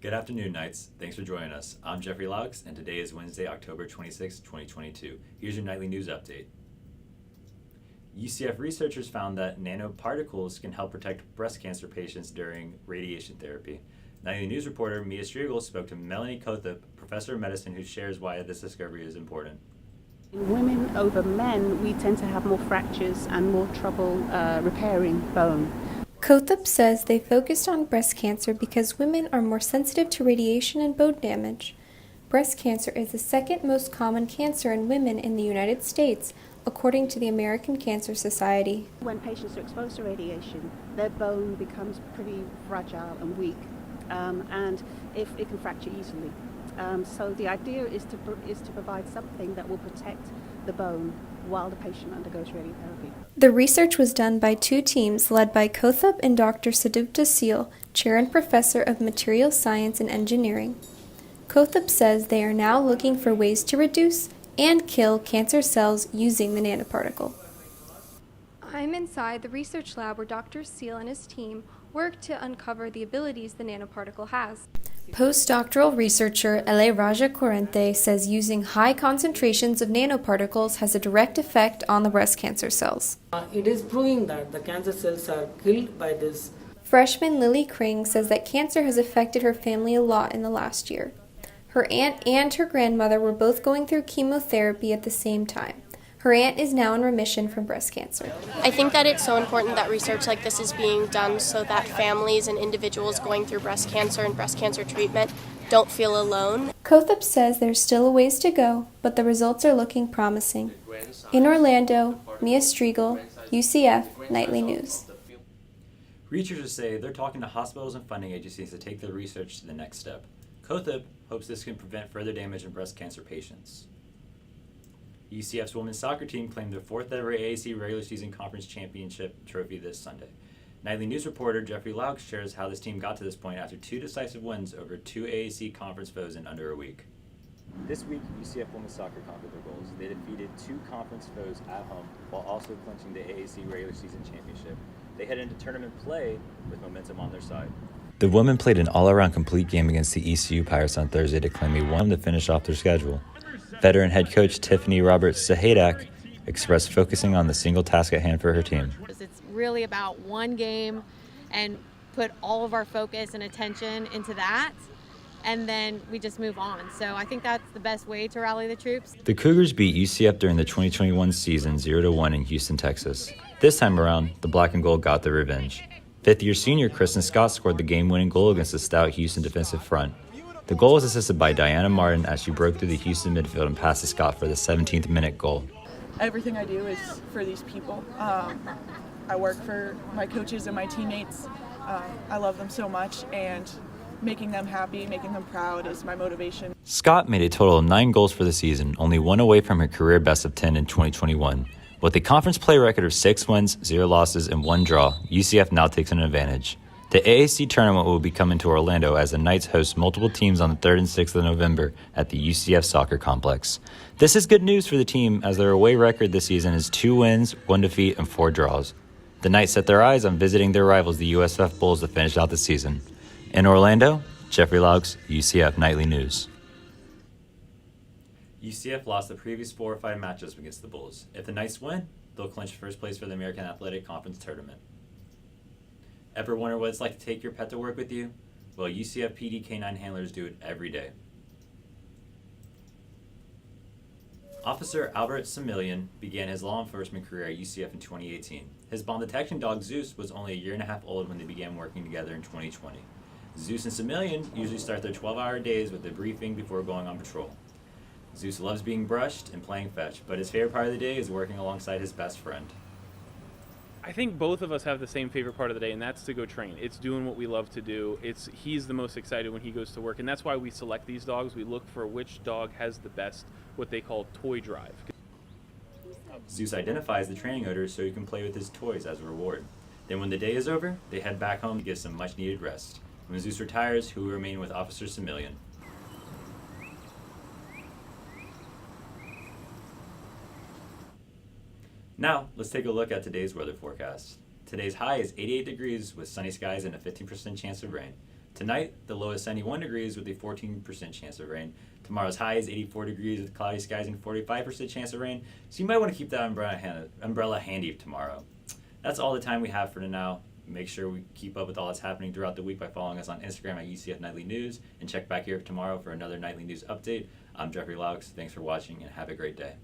Good afternoon, Knights. Thanks for joining us. I'm Jeffery Laux, and today is Wednesday, October 26, 2022. Here's your nightly news update. UCF researchers found that nanoparticles can help protect breast cancer patients during radiation therapy. Nightly news reporter Mia Striegel spoke to Melanie Kothep, professor of medicine, who shares why this discovery is important. In women over men, we tend to have more fractures and more trouble repairing bone. Kothep says they focused on breast cancer because women are more sensitive to radiation and bone damage. Breast cancer is the second most common cancer in women in the United States, according to the American Cancer Society. When patients are exposed to radiation, their bone becomes pretty fragile and weak, and if it can fracture easily. So the idea is to provide something that will protect the bone while the patient undergoes radiotherapy. The research was done by two teams led by Kothep and Dr. Sadupta Seal, chair and professor of material science and engineering. Kothep says they are now looking for ways to reduce and kill cancer cells using the nanoparticle. I'm inside the research lab where Dr. Seal and his team work to uncover the abilities the nanoparticle has. Postdoctoral researcher Ele Raja Corrente says using high concentrations of nanoparticles has a direct effect on the breast cancer cells. It is proving that the cancer cells are killed by this. Freshman Lily Kring says that cancer has affected her family a lot in the last year. Her aunt and her grandmother were both going through chemotherapy at the same time. Her aunt is now in remission from breast cancer. I think that it's so important that research like this is being done so that families and individuals going through breast cancer and breast cancer treatment don't feel alone. Kothep says there's still a ways to go, but the results are looking promising. In Orlando, Mia Striegel, UCF Knightly News. Researchers say they're talking to hospitals and funding agencies to take their research to the next step. Kothep hopes this can prevent further damage in breast cancer patients. UCF's women's soccer team claimed their fourth ever AAC regular season conference championship trophy this Sunday. Nightly news reporter Jeffery Laux shares how this team got to this point after two decisive wins over two AAC conference foes in under a week. This week, UCF women's soccer conquered their goals. They defeated two conference foes at home while also clinching the AAC regular season championship. They head into tournament play with momentum on their side. The women played an all-around complete game against the ECU Pirates on Thursday to claim a win to finish off their schedule. Veteran head coach Tiffany Roberts-Sahadak expressed focusing on the single task at hand for her team. It's really about one game and put all of our focus and attention into that, and then we just move on. So I think that's the best way to rally the troops. The Cougars beat UCF during the 2021 season 0-1 in Houston, Texas. This time around, the black and gold got their revenge. Fifth-year senior Kristen Scott scored the game-winning goal against the stout Houston defensive front. The goal was assisted by Diana Martin as she broke through the Houston midfield and passed to Scott for the 17th minute goal. Everything I do is for these people. I work for my coaches and my teammates. I love them so much, and making them happy, making them proud is my motivation. Scott made a total of 9 goals for the season, only one away from her career best of 10 in 2021. With a conference play record of 6 wins, 0 losses, and 1 draw, UCF now takes an advantage. The AAC tournament will be coming to Orlando as the Knights host multiple teams on the 3rd and 6th of November at the UCF Soccer Complex. This is good news for the team as their away record this season is 2 wins, 1 defeat, and 4 draws. The Knights set their eyes on visiting their rivals, the USF Bulls, to finish out the season. In Orlando, Jeffery Laux, UCF Nightly News. UCF lost the previous 4 or 5 matchups against the Bulls. If the Knights win, they'll clinch first place for the American Athletic Conference Tournament. Ever wonder what it's like to take your pet to work with you? Well, UCF PD K9 handlers do it every day. Officer Albert Similian began his law enforcement career at UCF in 2018. His bomb detection dog Zeus was only a year and a half old when they began working together in 2020. Zeus and Similian usually start their 12-hour days with a briefing before going on patrol. Zeus loves being brushed and playing fetch, but his favorite part of the day is working alongside his best friend. I think both of us have the same favorite part of the day, and that's to go train. It's doing what we love to do. He's the most excited when he goes to work, and that's why we select these dogs. We look for which dog has the best, what they call toy drive. Zeus identifies the training odors so he can play with his toys as a reward. Then when the day is over, they head back home to get some much-needed rest. When Zeus retires, he will remain with Officer Similian. Now, let's take a look at today's weather forecast. Today's high is 88 degrees with sunny skies and a 15% chance of rain. Tonight, the low is 71 degrees with a 14% chance of rain. Tomorrow's high is 84 degrees with cloudy skies and 45% chance of rain. So you might want to keep that umbrella handy tomorrow. That's all the time we have for now. Make sure we keep up with all that's happening throughout the week by following us on Instagram at UCF Knightly News, and check back here tomorrow for another nightly news update. I'm Jeffery Laux. Thanks for watching and have a great day.